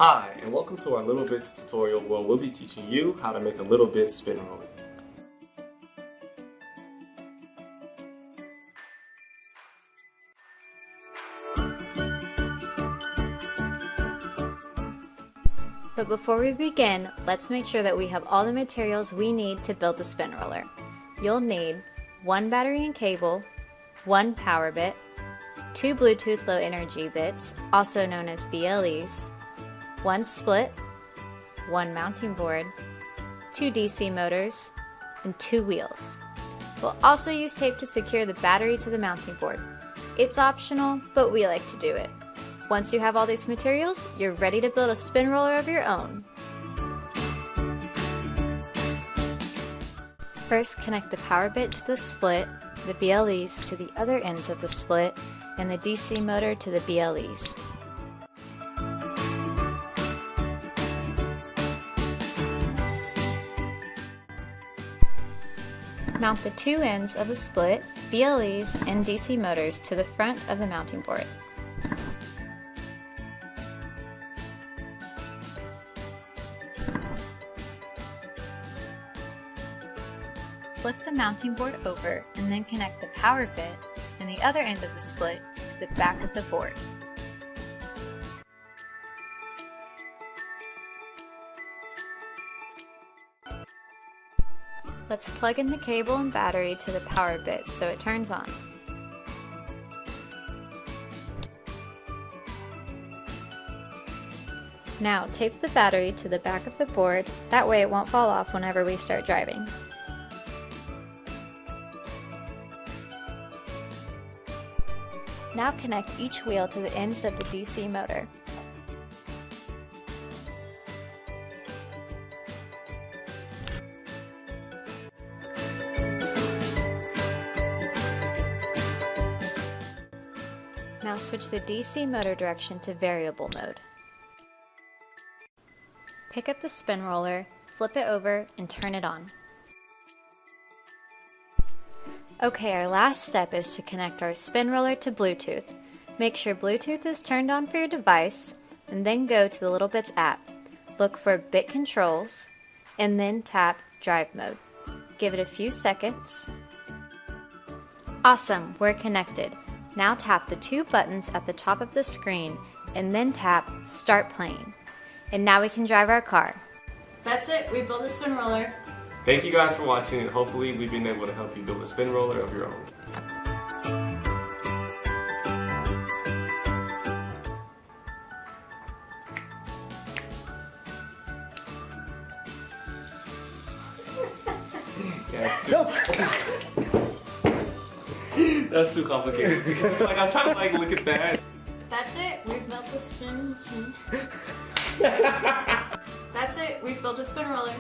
Hi, and welcome to our littleBits tutorial where we'll be teaching you how to make a littleBits spin roller. But before we begin, let's make sure that we have all the materials we need to build the spin roller. You'll need one battery and cable, one power bit, two Bluetooth low energy bits, also known as BLEs, one split, one mounting board, two DC motors, and two wheels. We'll also use tape to secure the battery to the mounting board. It's optional, but we like to do it. Once you have all these materials, you're ready to build a spin roller of your own. First, connect the power bit to the split, the BLEs to the other ends of the split, and the DC motor to the BLEs. Mount the two ends of the split, BLEs, and DC motors to the front of the mounting board. Flip the mounting board over and then connect the power bit and the other end of the split to the back of the board. Let's plug in the cable and battery to the power bit so it turns on. Now tape the battery to the back of the board, that way it won't fall off whenever we start driving. Now connect each wheel to the ends of the DC motor. Now switch the DC motor direction to variable mode. Pick up the spin roller, flip it over, and turn it on. Okay, our last step is to connect our spin roller to Bluetooth. Make sure Bluetooth is turned on for your device, and then go to the littleBits app. Look for Bit Controls, and then tap Drive Mode. Give it a few seconds. Awesome, we're connected. Now tap the two buttons at the top of the screen, and then tap Start Playing. And now we can drive our car. That's it, we built a spin roller. Thank you guys for watching, and hopefully we've been able to help you build a spin roller of your own. That's too complicated. It's like I'm trying to look at that. That's it, we've built a spin. That's it, we've built a spin roller.